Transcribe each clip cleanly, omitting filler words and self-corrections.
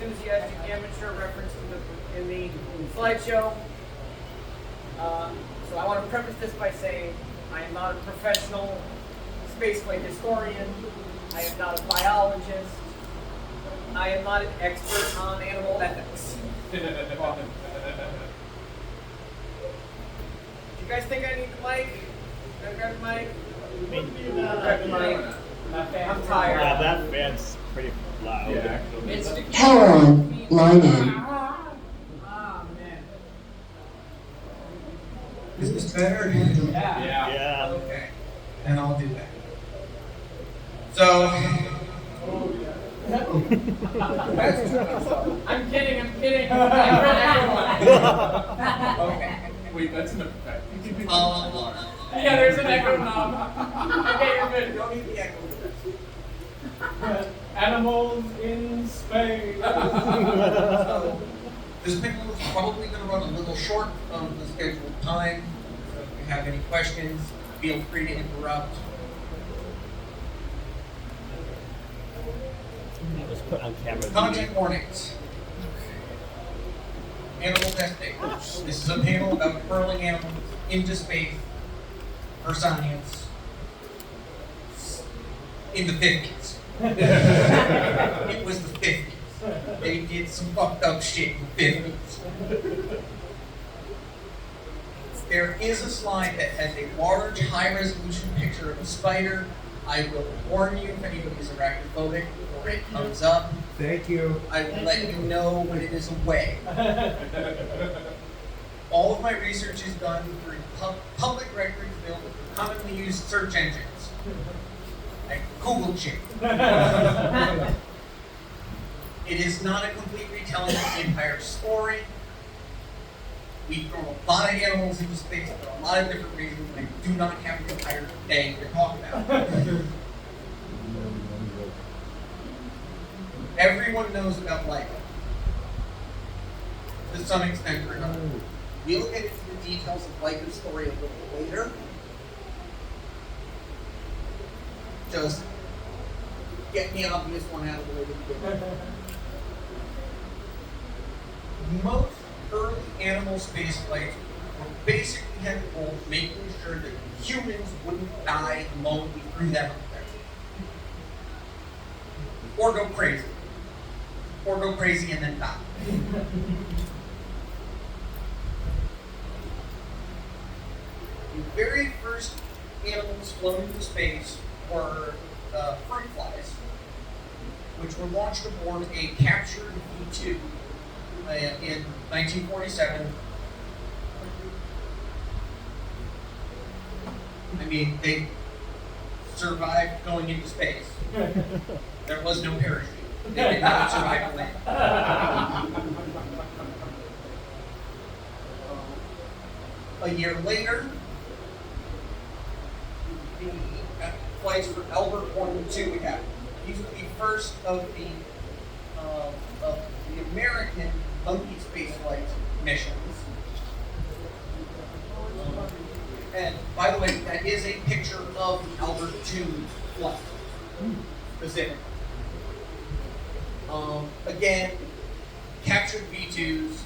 enthusiastic amateur referenced in the slideshow. So I want to preface this by saying I am not a professional spaceflight historian. I am not a biologist. I am not an expert on animal ethics. Do you guys think I need the mic? Can I grab the mic? Grab the mic. I'm tired. Yeah, that fan's pretty loud. Yeah. Actually. Power on. Line in. Ah, man. Is this better? Yeah. Okay. Then I'll do that. So. I'm kidding. Okay. Wait, that's an effect. Yeah, there's an echo knob. Okay, you're good. You don't need the echo. Animals in space. So, this picture is probably going to run a little short of the scheduled time. So if you have any questions, feel free to interrupt. Just put on camera. Content warnings. Animal testing. This is a panel about hurling animals into space for science in the 50s. It was the 50s. They did some fucked up shit in the 50s. There is a slide that has a large, high-resolution picture of a spider. I will warn you if anybody is arachnophobic before it comes up. Thank you. I will let you know when it is away. All of my research is done through public records built with commonly used search engines. Like Google shit. It is not a complete retelling of the entire story. We throw a lot of animals into space for a lot of different reasons, and I do not have the entire day to talk about. Everyone knows about life, to some extent or another. We'll get into the details of Leica's story a little later. Just get the obvious one out of the way to begin. Most early animal space flights were basically had the goal of making sure that humans wouldn't die the moment we threw them up there. Or go crazy. Or go crazy and then die. The very first animals flown into space were fruit flies, which were launched aboard a captured V-2 in 1947. I mean, they survived going into space. There was no parachute. They did not survive land. A year later, the flights for Albert 1 and 2 happened. These were the first of the American monkey spaceflight missions. And by the way, that is a picture of the Albert 2 flight, specifically. Again, captured V2s.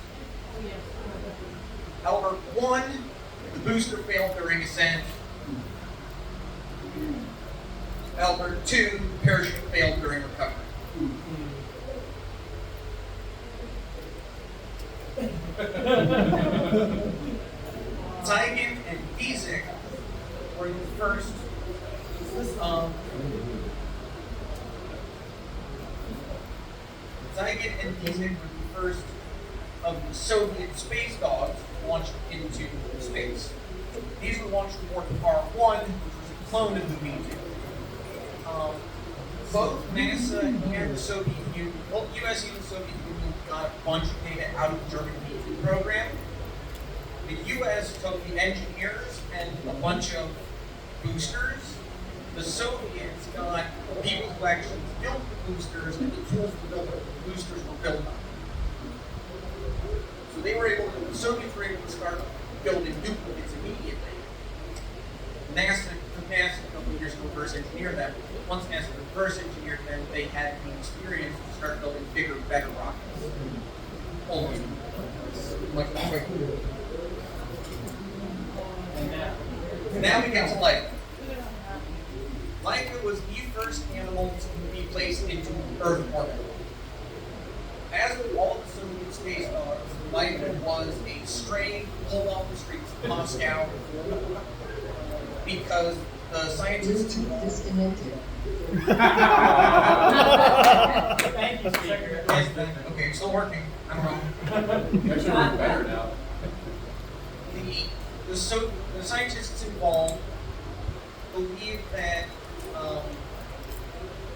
Albert 1, the booster failed during ascent. Albert 2, the parachute failed during recovery. Zygon and Giesecke were the first Zygon and Giesecke were the first of the Soviet space dogs launched into space. These were launched aboard the R-1, which was a clone of the V-2. Both NASA and the Soviet Union, both US and the Soviet Union, got a bunch of data out of the German V-2 program. The US took the engineers and a bunch of boosters. The Soviets got people who actually built the boosters and the tools to build what the boosters were built on. So they were able to, the Soviets were able to start building duplicates immediately. NASA took NASA a couple of years to reverse engineer them. Once NASA reverse engineered them, they had the experience to start building bigger better rockets. Almost. Like, now we get to Laika. Laika was the first animal to be placed into Earth orbit. As with all the Soviet space dogs, Laika was a stray pulled off the streets of Moscow because the scientists Bluetooth disconnected. Thank you, Speaker. Okay, still working. I don't know. Actually, we're better now. The scientists involved believe that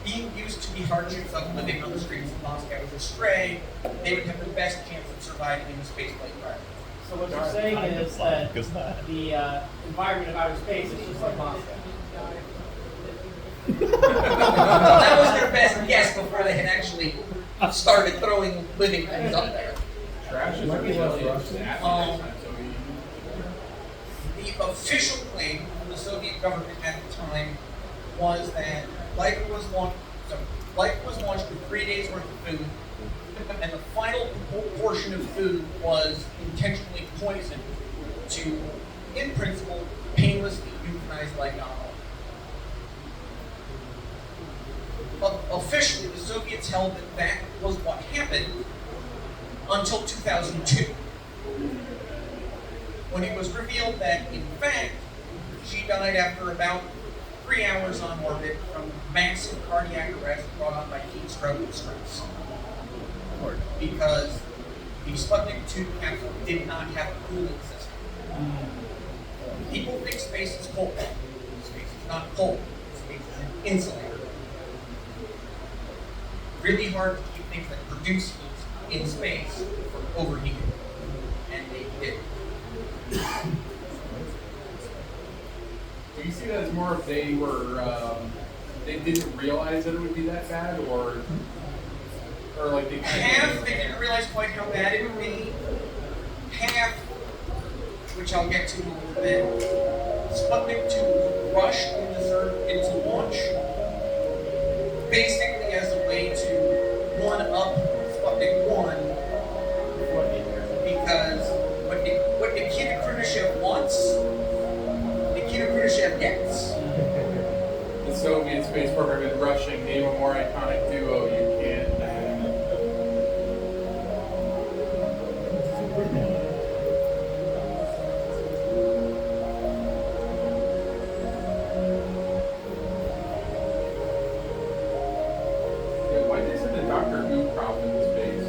being used to the hardships of living on the streets of Moscow as a stray, they would have the best chance of surviving in the spaceflight environment. So what you're saying is that the environment of outer space is just like Moscow. That was their best guess before they had actually started throwing living things up there. Trash is resilient. The official claim of the Soviet government at the time was that Laika was launched with 3 days worth of food, and the final portion of food was intentionally poisoned to, in principle, painlessly euthanize Laika. Officially, the Soviets held that that was what happened until 2002, when it was revealed that, in fact, she died after about 3 hours on orbit from massive cardiac arrest brought on by heat stroke and stress. Because the Sputnik 2 capsule did not have a cooling system. People think space is cold. Space is not cold. Space is an insulator. Really hard to keep things that produce heat in space from overheating. And they did. Do you see that as more of they were, they didn't realize that it would be that bad, or like they Half, they didn't realize quite how bad it would be. Half, which I'll get to in a little bit, Sputnik 2 rushed into launch, basically as a way to one-up Sputnik 1, because what Nikita Khrushchev wants, Nikita Khrushchev gets. the Soviet space program is rushing, name a more iconic duo you can. Yeah, why isn't the Doctor Who prop in space?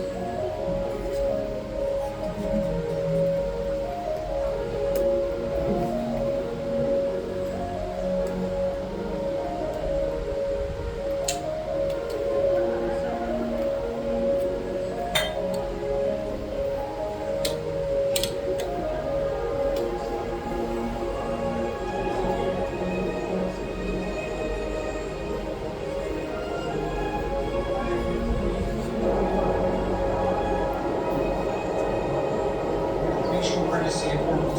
Mutual courtesy of orbital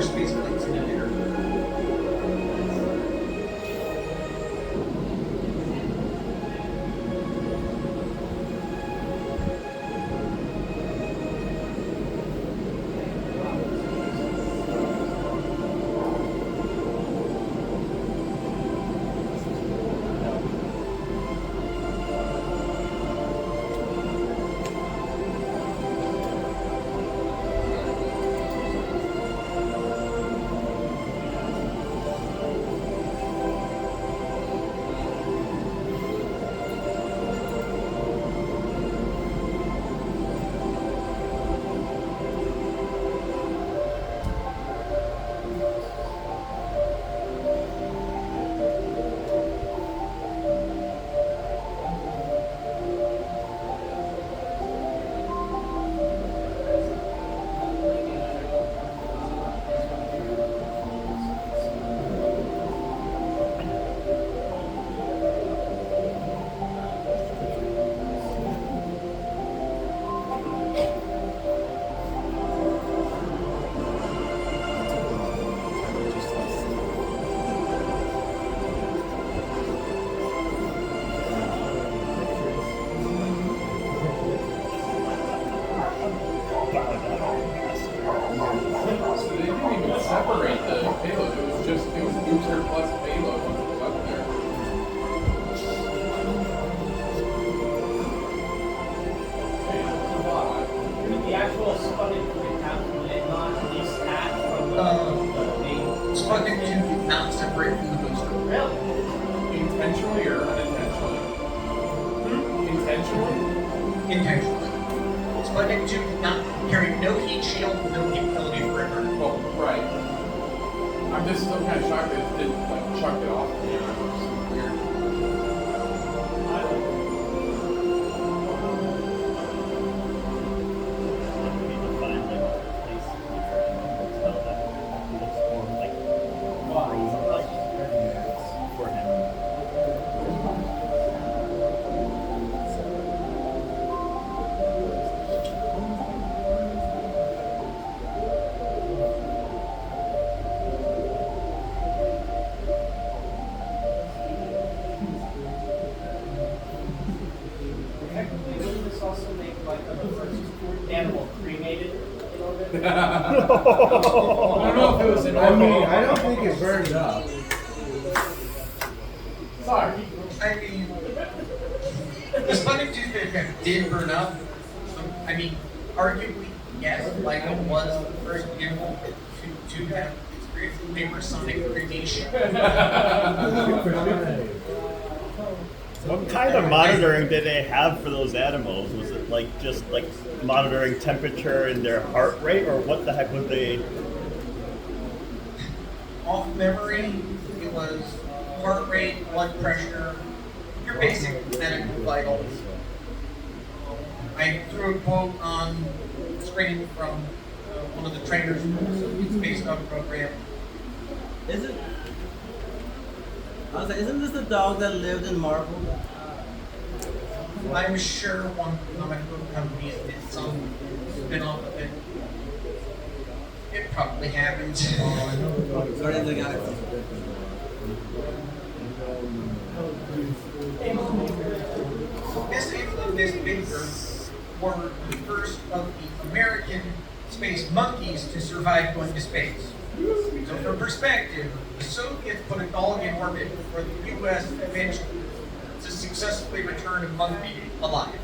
space flights in the air. actual Sputnik capsule did not detach from the main. Sputnik 2 did not separate from the booster. Really? Intentionally or unintentionally? Intentionally? Intentionally. Sputnik 2 did not carry no heat shield, no capability for return. Oh, right. I'm just still kind of shocked that it didn't like chuck it off. You know, it's weird. Technically, wouldn't this also make like the first animal cremated in orbit? I don't know if it was an I mean, I don't think it burned up. Sorry. I mean, the Sputnik 2 spacecraft did burn up. I mean, arguably, yes, like it was the first animal to have experienced hypersonic cremation. What kind of monitoring did they have for those animals? Was it like just like monitoring temperature and their heart rate, or what the heck was they? Off memory, it was heart rate, blood pressure, your basic medical vitals. I threw a quote on screen from one of the trainers from the Space Dog program. Isn't this the dog that lived in Marvel? I'm sure one comic book company did some spin-off of it. It probably happened. Guardians of the Galaxy. This and this Baker were the first of the American space monkeys to survive going to space. So for perspective, the Soviets put a dog in orbit for the U.S. eventually to successfully return a monkey alive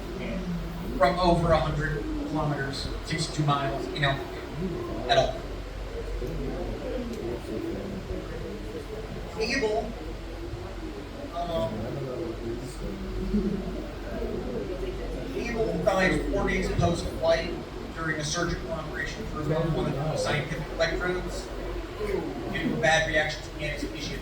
from over 100 kilometers, 62 miles, at all. Able, Able died 4 days post-flight during a surgical operation to remove one of the scientific electrodes due to a bad reaction to the anesthesia.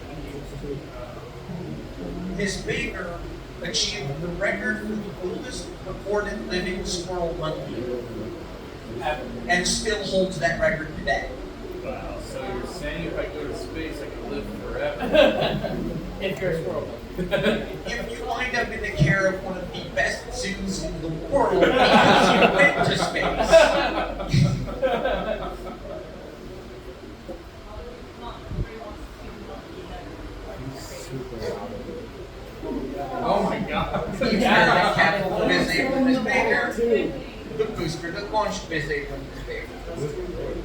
Miss Baker achieved the record for the oldest recorded living squirrel monkey ever, and still holds that record today. Wow. So you're saying if I go to space, I can live forever? If you're a squirrel. If you wind up in the care of one of the best zoos in the world because you went to space. Oh my god. You heard that capital Miss April, Miss Baker? The booster that launched Miss April, Miss Baker.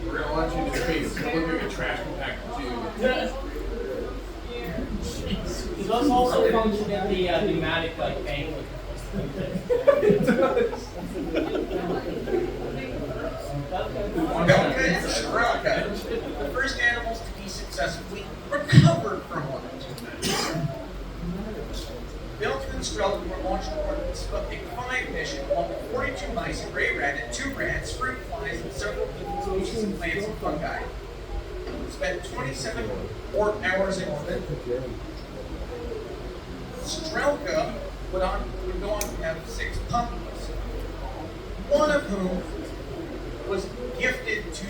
We're gonna launch you into space. It's gonna look like a trash compactor too. It does also function in the pneumatic like bank. Belka and Strelka, the first animals to be successfully recovered from orbit. Belka and Strelka were launched aboard the Sputnik 5 mission along with 42 mice, a gray rat, and 2 rats, fruit flies, and several different species of plants and fungi. Spent 27 hours in orbit. Strelka would go on to have 6 puppies, one of whom was gifted to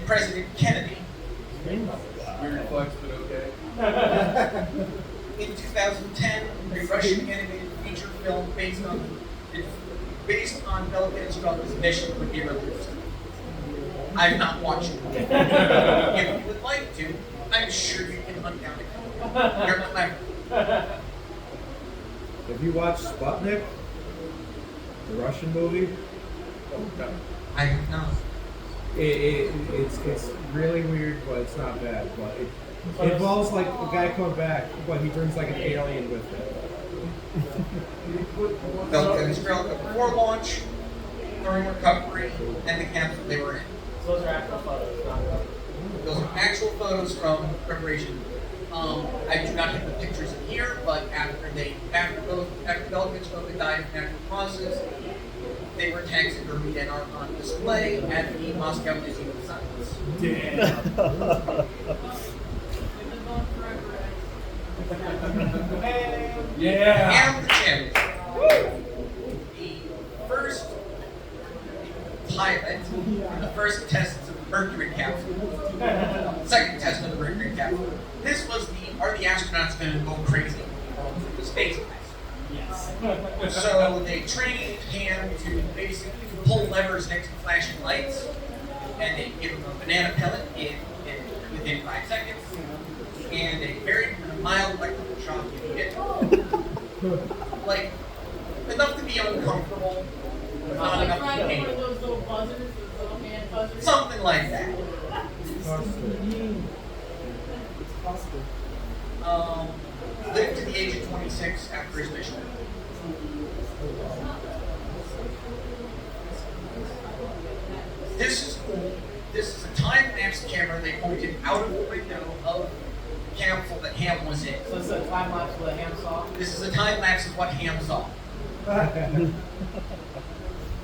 President Kennedy. Weird flex, but okay. In 2010, a Russian animated feature film based on Belka and Strelka's mission would be released. I've not watched it. If you would like to, I'm sure you can hunt down a You're clever. Have you watched Sputnik? The Russian movie? I have not. It's really weird, but it's not bad. But it involves like a guy coming back, but he brings like an alien with him. Belka and Strelka before launch, during recovery and the capsule they were in. So those are actual photos, not Those are actual photos from preparation. I do not have the pictures in here, but after Belgian Smoke died of natural causes, they were taxidermied and are on display at the Moscow Museum of Science. Yeah. And the champion. The first pilot, the first test of the Mercury capsule, second test of the Mercury capsule. This was are the astronauts going to go crazy through the space ice? Yes. So they trained Han to basically pull levers next to flashing lights, and they give him a banana pellet within 5 seconds, and a very mild electrical shock if you get like enough to be uncomfortable, but not enough to be painful. Those little buzzers, those little hand buzzers. Something like that. Lived to the age of 26 after his mission. This is cool. This is a time-lapse camera they pointed out of the window of the capsule that Ham was in. So this is a time lapse with a hand saw. This is a time-lapse of what Ham saw.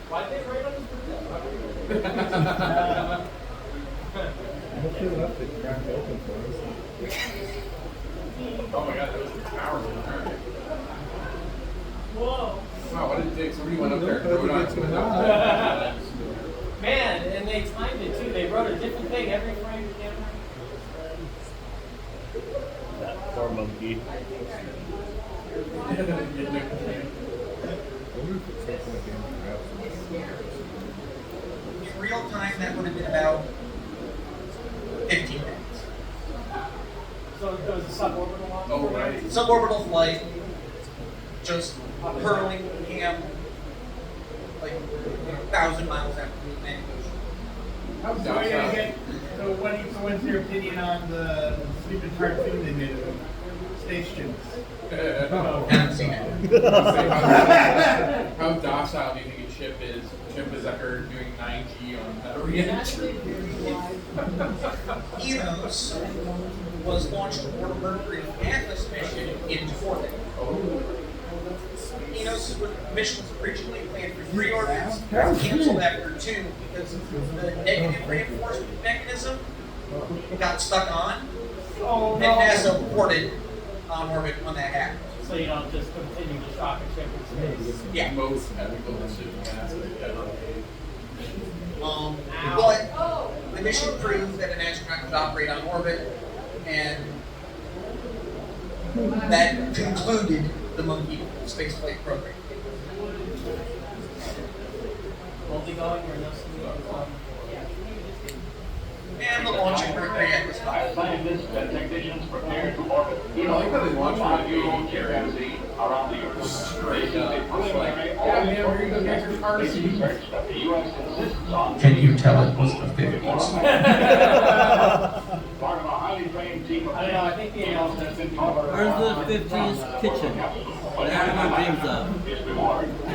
Why did they write on his window? Hopefully they left the crack open for us. Oh my god, that was powerful. Whoa. Wow, what did it take? Somebody went up there and wrote on it. Man, and they timed it too. They wrote a different thing every frame of the camera. That poor monkey. I wonder if it's something like In real time, that would have been about 15 minutes. So it was a suborbital launch? Oh, right. Suborbital flight, just hurling Ham like 1,000 miles after the Atlantic Ocean. How So we're gonna docile. get. So what's your opinion on the stupid cartoon they did of them? Space Tunes. Haven't seen it. How docile do you think a ship is? A ship is after doing 9G on that re-entry. Enos was launched aboard a Mercury Atlas mission into orbit. Enos' mission was originally planned for 3 orbits, was canceled after 2 because the negative reinforcement mechanism got stuck on, Oh and no. NASA aborted on orbit when that happened. So you don't just continue to shock a ship in space. Yeah. Most ethical decision aspect ever. But the mission proved that an astronaut could operate on orbit, and that concluded the monkey spaceflight program. Only going where no sleep. And the launching Mercury Atlas As scientists and technicians prepare to orbit, I like how they launched on on your own the curiosity around the Earth. straight up. This is a It's like, preliminary yeah, man, we're gonna go get your car It's seat. research that the U.S. insists on. Can you tell it was the 50s? Part of a highly trained team of I don't know, I think the announcement has been covered. Where's the 50s kitchen that everyone dreams of? Is reward. I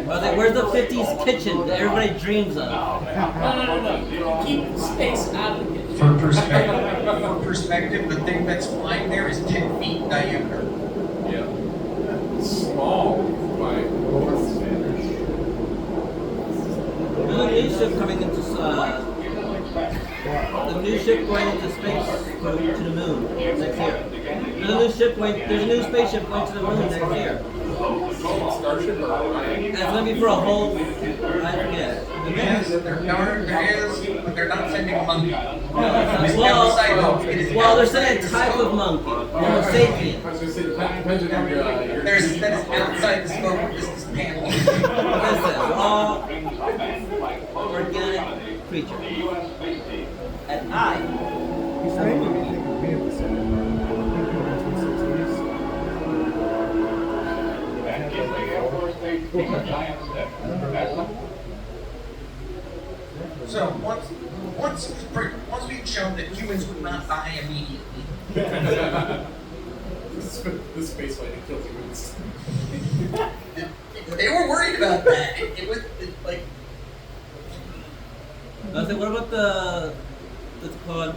was like, where's the 50s kitchen that everybody dreams of? No. Keep space out of the kitchen. For perspective, the thing that's flying there is 10 feet in diameter. Yeah. Small by standards. There's a new ship coming into the new ship going into space to the moon next year. There's a new spaceship going to the moon next year. Starship or And it's gonna be for a whole, I forget. Yes, there is, but they're not sending a monkey. Well, they're saying a type of monkey, Homo sapien. I was gonna say, depends on your That is outside the scope of this panel. What is this? Raw, organic creature. And I. He's making me think of me at the same time. And if the Air Force takes a giant step, that's So once we've shown that humans would not die immediately, the space flight that killed humans. they were worried about that. It was like, what about what's it called?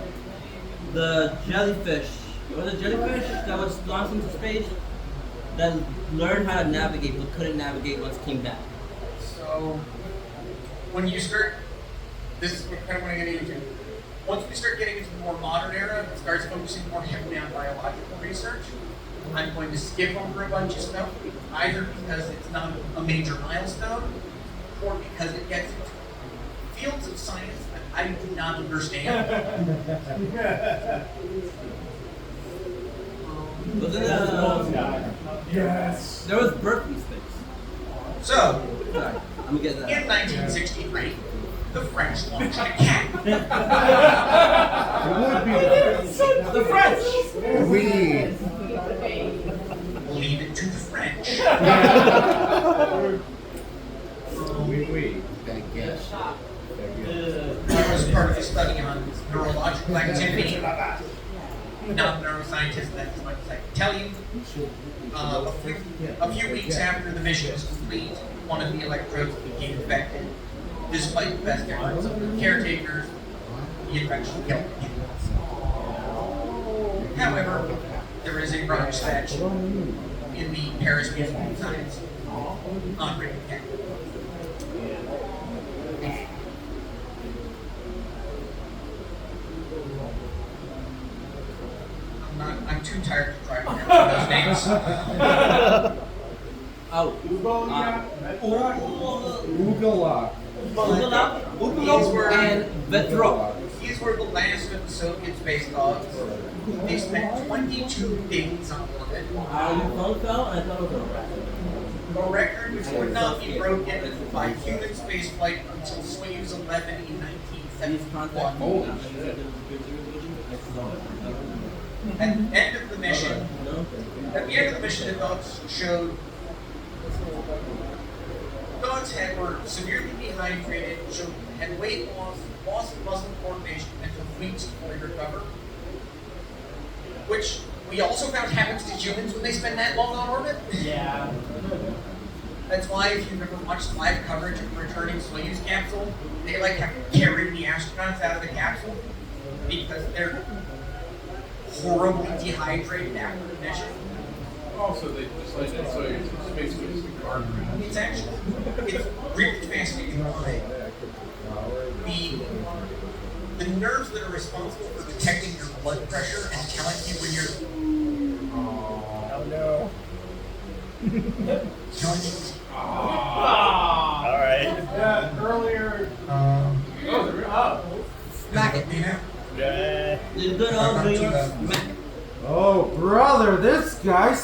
The jellyfish. Was it jellyfish that was launched into space that learned how to navigate but couldn't navigate once it came back? So, when you start, this is kind of what I'm getting into. Once we start getting into the more modern era, it starts focusing more heavily on biological research. I'm going to skip over a bunch of stuff, either because it's not a major milestone, or because it gets into fields of science that I do not understand. Wasn't there, Yes. there was birth in space. So, Sorry, I'm gonna get that. in 1963, the French launched a cat. It would be The French! we. Leave it to the French. We. I was part of a study on neurological activity. Not a neuroscientist, that's as much as I can tell you. A few weeks after the mission was complete, one of the electrodes became infected. Despite the best efforts of the caretakers, the infection killed the cat. However, there is a bronze statue in the Paris Museum of Science honoring the cat. I'm too tired to try to remember those names. Oh. Ugala. Ugala and Vetro. These were the last of the Soviet space dogs. They spent 22 days on orbit. You phone fell? I thought it was a rat. A record which would not be broken by human spaceflight until Soyuz 11 in 1971. At the end of the mission, the dogs showed were severely dehydrated, had weight loss of muscle coordination, and took weeks to fully recover. Which we also found happens to humans when they spend that long on orbit. Yeah. That's why if you've ever watched live coverage of the returning Soyuz capsule, they like have to carry the astronauts out of the capsule because they're horribly dehydrated after the mission. Also, they just like that Soyuz space was the car. It's really fascinating why the nerves that are responsible for detecting your blood pressure and telling you when you're All right. Yeah, earlier. Smack it, Nina. Yeah. The good old New York smack. Oh, brother, this guy.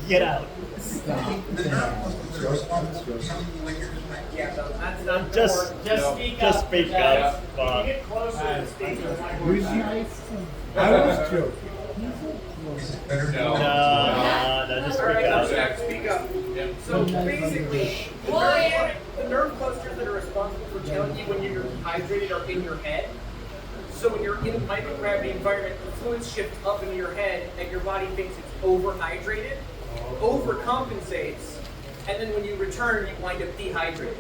Get out. The nerve that are responsible for telling you when you're That's not Just speak just up. speak guys. up. Can Bob. you get closer and speak up? Who's you? I was joking. better No, just All speak right, I'm up. gonna speak up. So basically, the nerve clusters that are responsible for telling you when you're dehydrated are in your head. So when you're in a microgravity environment, the fluids shift up into your head, and your body thinks it's overhydrated, overcompensates, and then when you return, you wind up dehydrated.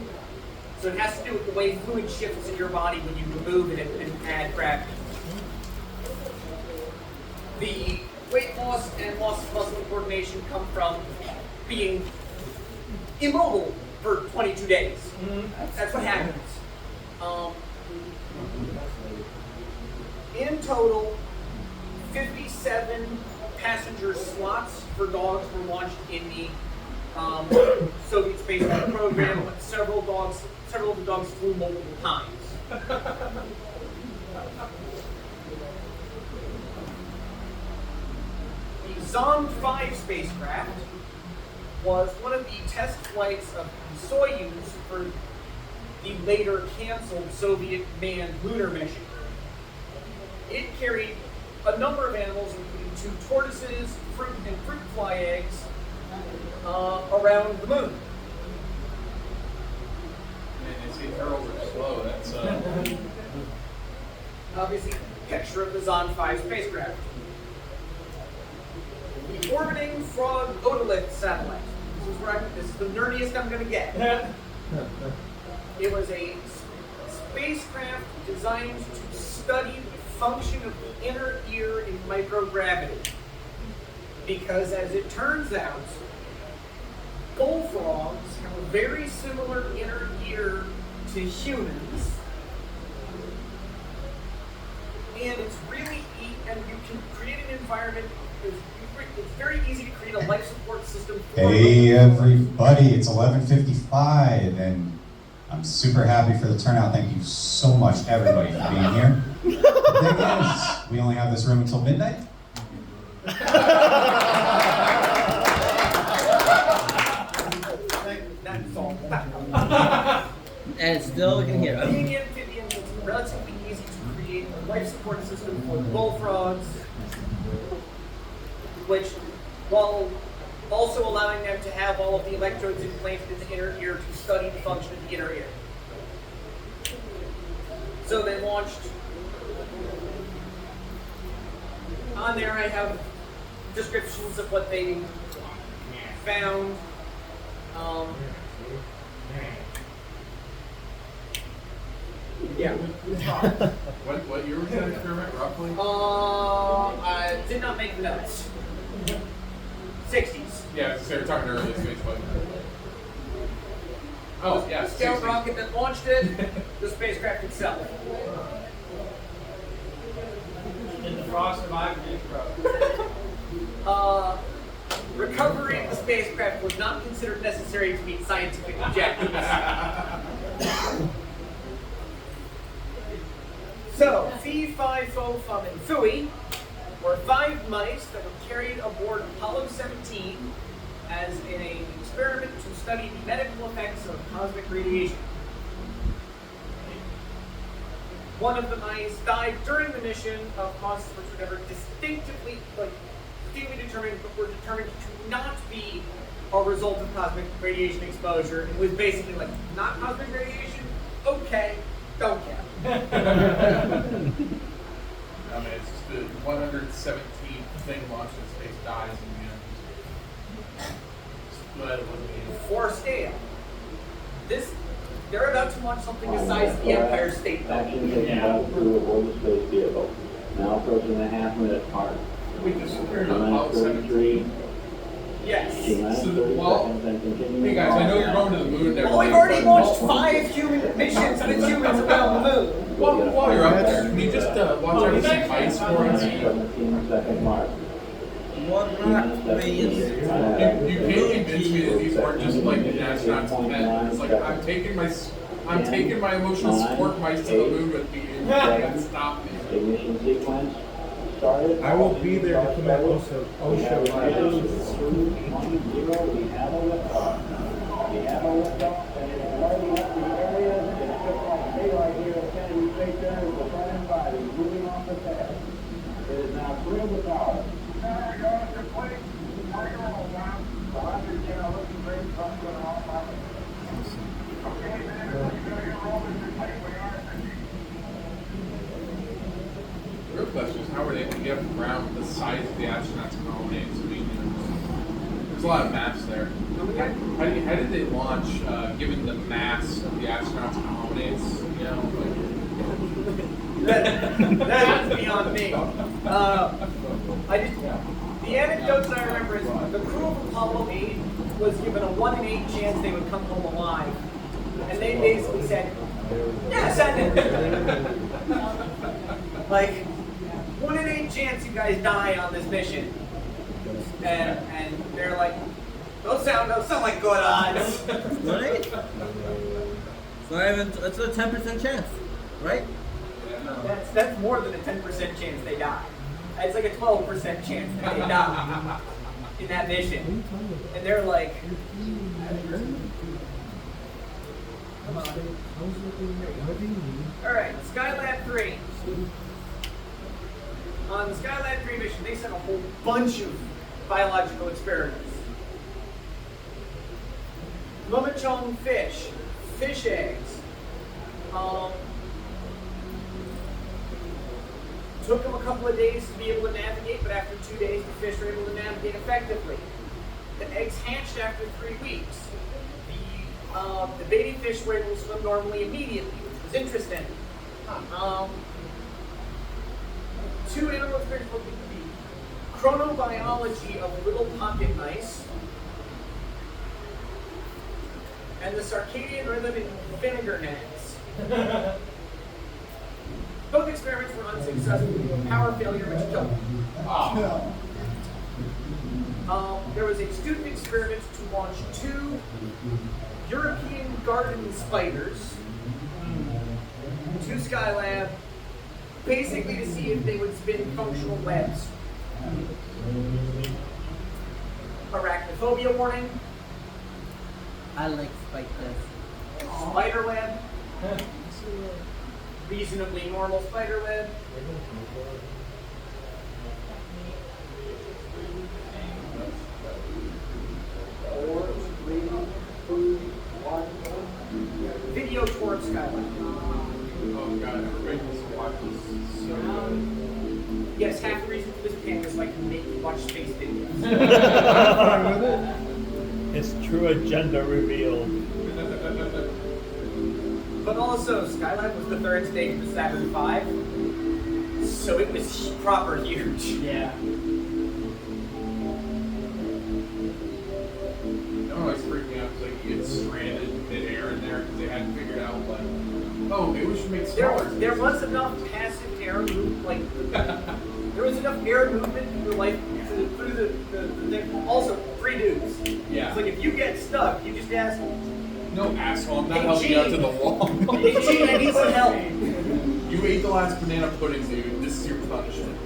So it has to do with the way fluid shifts in your body when you remove it and add gravity. The weight loss and loss of muscle coordination come from being immobile for 22 days. That's what happens. In total, 57 passenger slots for dogs were launched in the Soviet space program, but several of the dogs flew multiple times. The Zond 5 spacecraft was one of the test flights of Soyuz for the later canceled Soviet manned lunar mission. It carried a number of animals, including 2 tortoises, fruit fly eggs, around the moon. And they say turtles are slow. That's Obviously, picture of the Zond 5 spacecraft. The orbiting frog otolith satellite. This is the nerdiest I'm going to get. It was a spacecraft designed to study the function of the inner ear in microgravity. Because as it turns out, bullfrogs have a very similar inner ear to humans. And it's really and you can create an environment. It's very easy to create a life support system for Hey everybody, it's 11:55 and I'm super happy for the turnout. Thank you so much everybody for being here. The thing is, we only have this room until midnight. That's all. And still we can hear us. Being amphibians, it's relatively easy to create a life support system for bullfrogs, which, while also allowing them to have all of the electrodes implanted in the inner ear to study the function of the inner ear. So they launched. On there I have descriptions of what they found. Yeah. What year was that experiment, roughly? I did not make the notes. 60s. Yeah, so we're talking early space flight. Oh, yeah. The scout 60s. rocket that launched it, the spacecraft itself. Did the frog survive the intro? Recovery of the spacecraft was not considered necessary to meet scientific objectives. So, Fee, Fi, Fo, Fum, and Fooey were 5 mice that were carried aboard Apollo 17 as an experiment to study the medical effects of cosmic radiation. One of the mice died during the mission of causes which were never distinctly determined, but were determined to not be a result of cosmic radiation exposure. It was basically like, not cosmic radiation? Okay, don't care. I mean, it's just the 117th thing launched in space dies in the end. But it wasn't even. For scale. They're about to launch something the size of the Empire State Action Building. taken by the crew aboard the space vehicle. Now approaching the half-minute mark. We just compared to Minus Apollo 17. 33. Yes. Minus So, 30 well, seconds and continuing. Hey guys, I know you're going to the moon and Well, everything. we've already but launched 5 human missions with humans around the moon. While you're up there, can you just watch out for some ice for us? 17-second mark. What rock Minus is You can't convince me that these weren't just like the astronauts' men. It's like I'm taking my emotional support mice to the moon with me and you can't stop me. Ignition sequence started. I will be there to commit OSHA violations. We have a liftoff. We have a liftoff, and it is lighting up the area. It's just like daylight here at Kennedy Space Center with the front end body moving off the pad. It is now clear of the tower. The real question is how were they able to get off the ground with the size of the astronauts' colonies? I mean, there's a lot of mass there. How did they launch, given the mass of the astronauts' colonies? You know, That is beyond me. The anecdotes I remember is the crew of Apollo 8 was given a 1 in 8 chance they would come home alive. And they basically said, yeah, send it. Like, 1 in 8 chance you guys die on this mission. And they're like, those sound like good odds. Right? It's a 10% chance, right? That's more than a 10% chance they die. It's like a 12% chance that they die in that mission. And they're like, come on. Alright, Skylab 3. On the Skylab 3 mission, they sent a whole bunch of biological experiments. Lumachong fish eggs. Took them a couple of days to be able to navigate, but after 2 days, the fish were able to navigate effectively. The eggs hatched after 3 weeks. The The baby fish were able to swim normally immediately, which was interesting. Two animal experiences looked at the chronobiology of little pocket mice and the circadian rhythm in vinegar nags. Both experiments were unsuccessful due to power failure, which killed them. There was a student experiment to launch 2 European garden spiders to Skylab, basically to see if they would spin functional webs. Arachnophobia warning. I like spiders. Spider web. Reasonably normal spider web. Video tour of Skylab. Oh god, everybody needs to watch this. So good. Yes, half the reason for this panel is so I can make you watch space videos. Its true agenda revealed. But also, Skylab was the 3rd stage of the Saturn V, so it was proper huge. Yeah. That always freaked me out because like you get stranded in midair in there because they hadn't figured out like, oh, maybe we should make smaller. There was enough passive air movement, like there was enough air movement through the thing. Also, 3 dudes. Yeah. It's like if you get stuck, you just ask. No asshole, I'm not helping you out to the wall. Hey, Gene, I need some help. You ate the last banana pudding, dude. This is your punishment.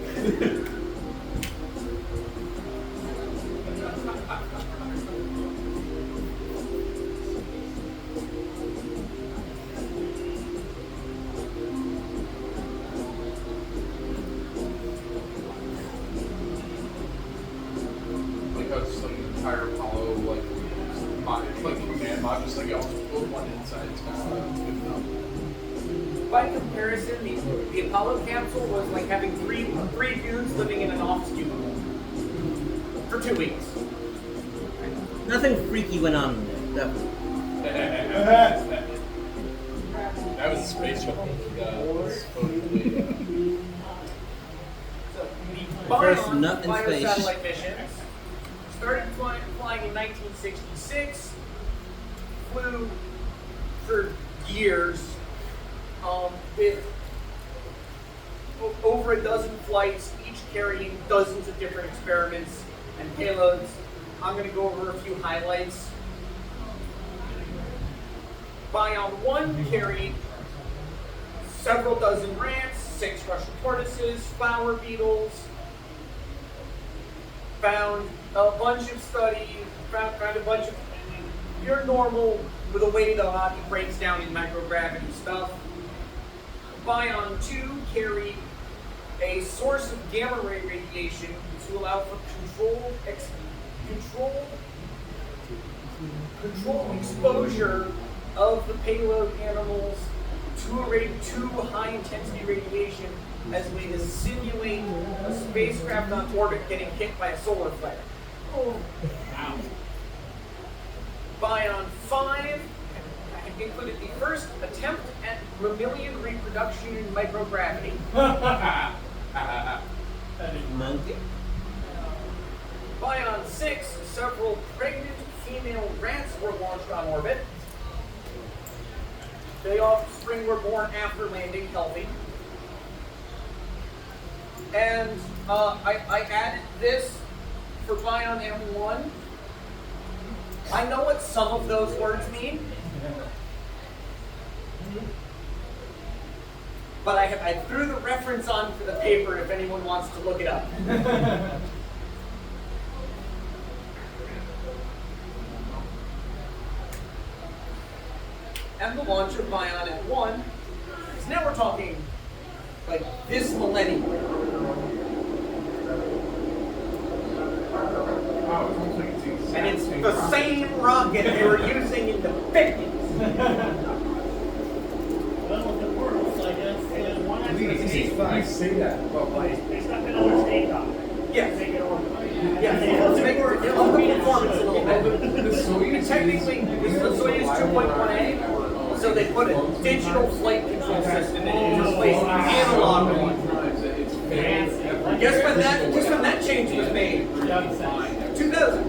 Like how just like an entire Apollo like mod, like command mod, just like I'll just build one inside. It's kind of good enough. By comparison, the Apollo capsule was like having three dudes living in an office cubicle for 2 weeks. Nothing freaky went on there, definitely. That was a space shuttle. Supposedly. First nut in Bio space. satellite missions started flying in 1966. Flew for years with over a dozen flights, each carrying dozens of different experiments and payloads. I'm going to go over a few highlights. Bion 1 carried several dozen rats, 6 Russian tortoises, flower beetles, found a bunch of found a bunch of your normal with the way the body breaks down in microgravity stuff. Bion 2 carried a source of gamma ray radiation to allow for controlled exposure of the payload animals to high intensity radiation as a way to simulate a spacecraft on orbit getting hit by a solar flare. Oh. Wow. Bion 5 included the first attempt at mammalian reproduction in microgravity. Monkey? Bion 6, several pregnant female rats were launched on orbit. The offspring were born after landing healthy. And I added this for Bion M1. I know what some of those words mean. But I threw the reference on for the paper if anyone wants to look it up. And the launch of Bion M1, because now we're talking like this millennium. Wow, it's almost like it's the exact And it's same the rocket. same rocket they were using in the 50s. Well, with the portals, I guess, one after the Please, state. fine. Say that about like They stuck another state on it. Yes. Make it order. Yes, it'll make the performance a little bit. the Soviets technically, this is a Soyuz 2.1A, so they put a digital flight control system in it to replace the analog one. Guess when that change was made? 2000.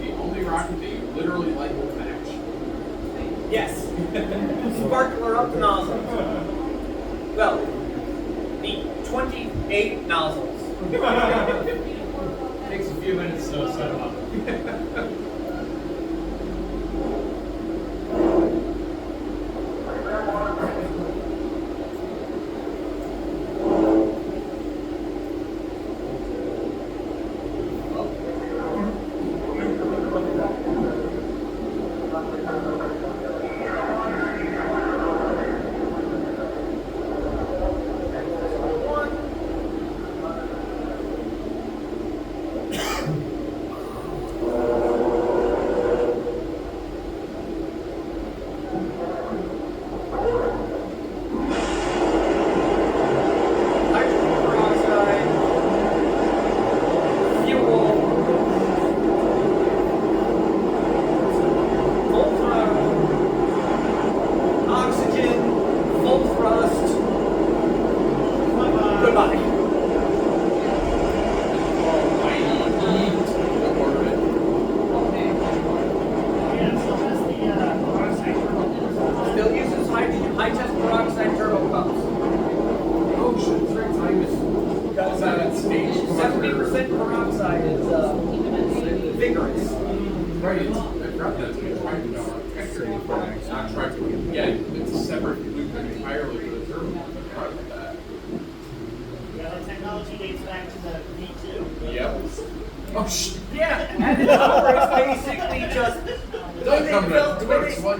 The only rocket that you literally like to match. Yes. Sparkler up the nozzle. Well, the 28 nozzles. Takes a few minutes to set them up.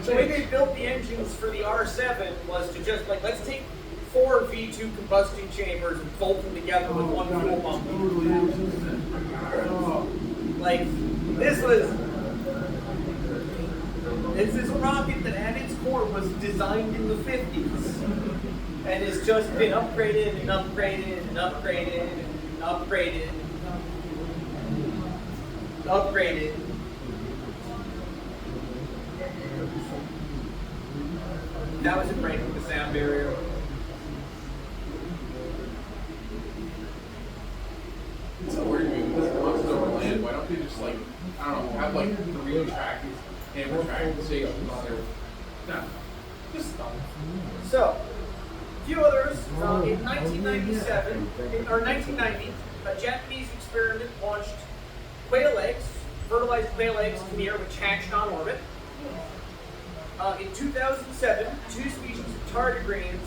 The way they built the engines for the R7 was to just like, let's take 4 V2 combustion chambers and bolt them together with one fuel pump. Like, this is a rocket that at its core was designed in the 50s and has just been upgraded and upgraded and upgraded and upgraded and upgraded. That was a breaking the sound barrier. It's so weird to me because it crosses over land. Why don't they just like, I don't know, have like 3 tracks, hammer tracks, stations on there? No, just stop. So, a few others. In 1997, or 1990, a Japanese experiment launched quail eggs, fertilized quail eggs in the air, which hatched on orbit. In 2007, 2 species of tardigrades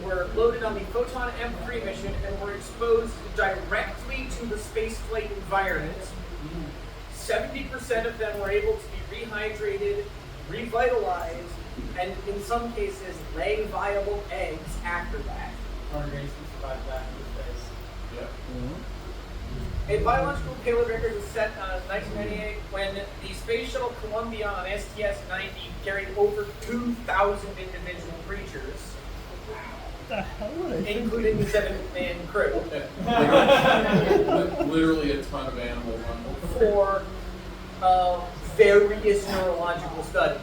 were loaded on the Photon M3 mission and were exposed directly to the spaceflight environment. 70% of them were able to be rehydrated, revitalized, and in some cases lay viable eggs after that. Tardigrades can survive that in space. Yep. A biological payload record was set in 1998 when the Space Shuttle Columbia on STS-90 carried over 2,000 individual creatures, including the 7-man crew. Literally a ton of animals on for various neurological studies.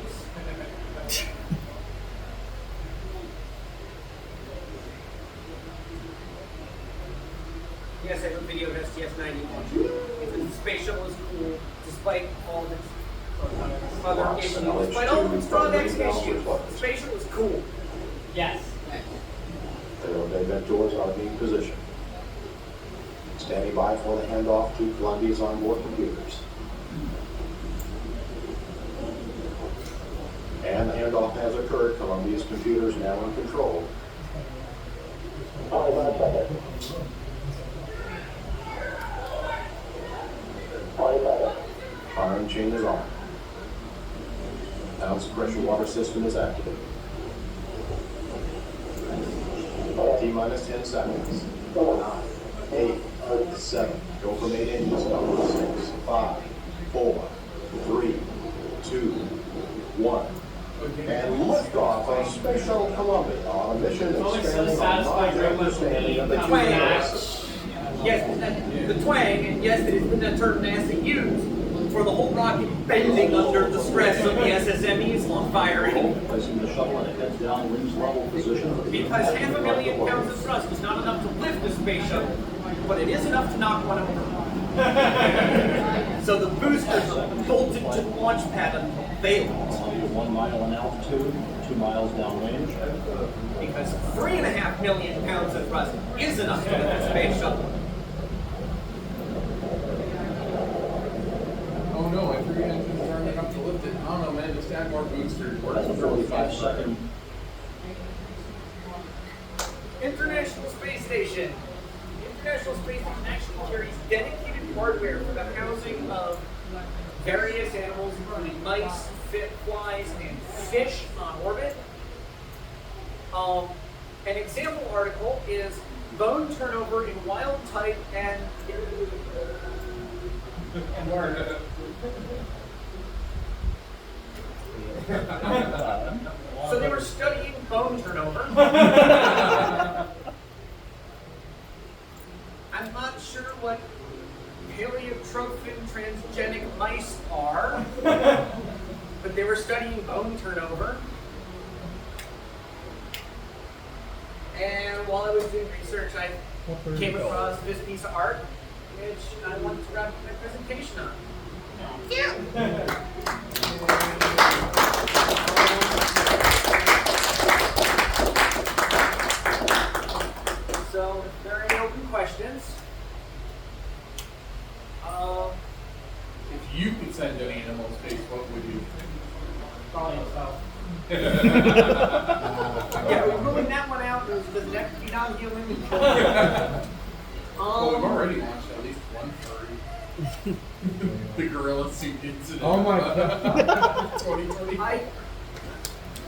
Yes, I have a video of STS-90 launching. The space shuttle is cool, despite all of its other issues. Despite all of its drawbacks and issues, the space shuttle is cool. Yes. Payload vectors are being positioned. Standing by for the handoff to Columbia's onboard computers. And the handoff has occurred. Columbia's computers now in control. 25 seconds. 20 seconds. Firing chain is on. Balanced pressure water system is activated. T-minus 10 seconds. 9, 8, 7. Go from 8 engines. 6, 5, 4, 3, 2, 1. And liftoff of Space Shuttle Columbia on a mission expanding on my understanding of the universe. Yes, the twang, and yes, it is the term NASA used for the whole rocket bending under the stress of the SSME's long firing. Placing the shuttle in a head-down, wings-level position. Because 500,000 pounds of thrust is not enough to lift the space shuttle, but it is enough to knock one over. So the boosters bolted to the launch pad until they left. 1 mile in altitude, 2 miles downrange. Because 3.5 million pounds of thrust is enough to lift the space shuttle. Oh no, I forget engines aren't enough to lift it. I don't know, man, just add more boosters. That's a 45-second. International Space Station. The International Space Station actually carries dedicated hardware for the housing of various animals, including mice, flies, and fish on orbit. An example article is bone turnover in wild type and word. So they were studying bone turnover. I'm not sure what paleotrophin transgenic mice are, but they were studying bone turnover. And while I was doing research, I came across this piece of art, which I wanted to wrap my presentation on. Yeah. So, if there are any open questions, If you could send an animal to space, what would you? Probably himself. yeah, we're ruling that one out. Does it have to be non-human? Well, we've already launched at least one furry. The gorilla suit incident. Oh my god. 2020. Or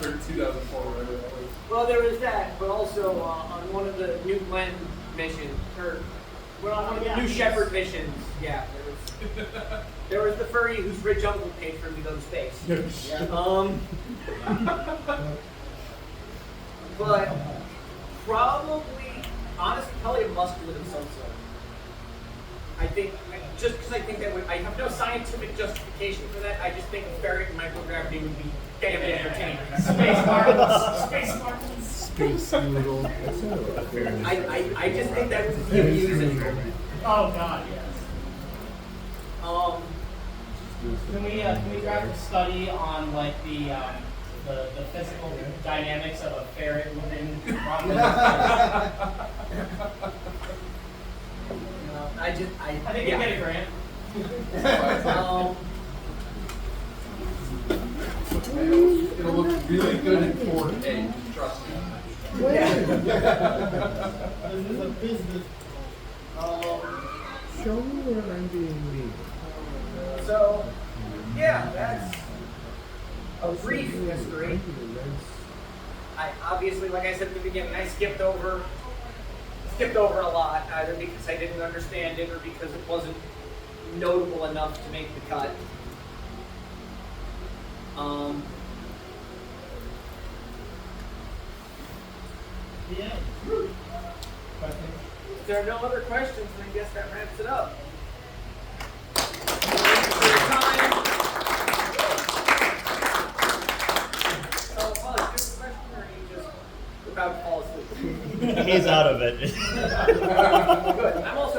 2004, whatever that was. Well, there was that, but also on one of the New Glenn missions, or well, on one of the New Shepard missions, yeah, there was the furry whose rich uncle paid for him to go to space. But probably, honestly, probably a muscular of some sort. I think, just because I think that I have no scientific justification for that, I just think a ferret in microgravity would be damn entertaining. Space Martins. Space Martins. Space noodle. I just think that was amusing. Oh God, yes. Can we grab a study on like the physical dynamics of a ferret within rocket? I think you get a grant. It'll look really good in 4K, trust me. This is a business. Show me where I'm being mean. So, yeah, that's a brief history. I obviously, like I said at the beginning, I skipped over a lot, either because I didn't understand it or because it wasn't notable enough to make the cut. Yeah. If there are no other questions, then I guess that wraps it up. Thank you for your time. So, Paul, do you have a question, or are you just about to fall asleep? He's out of it. Good. I'm also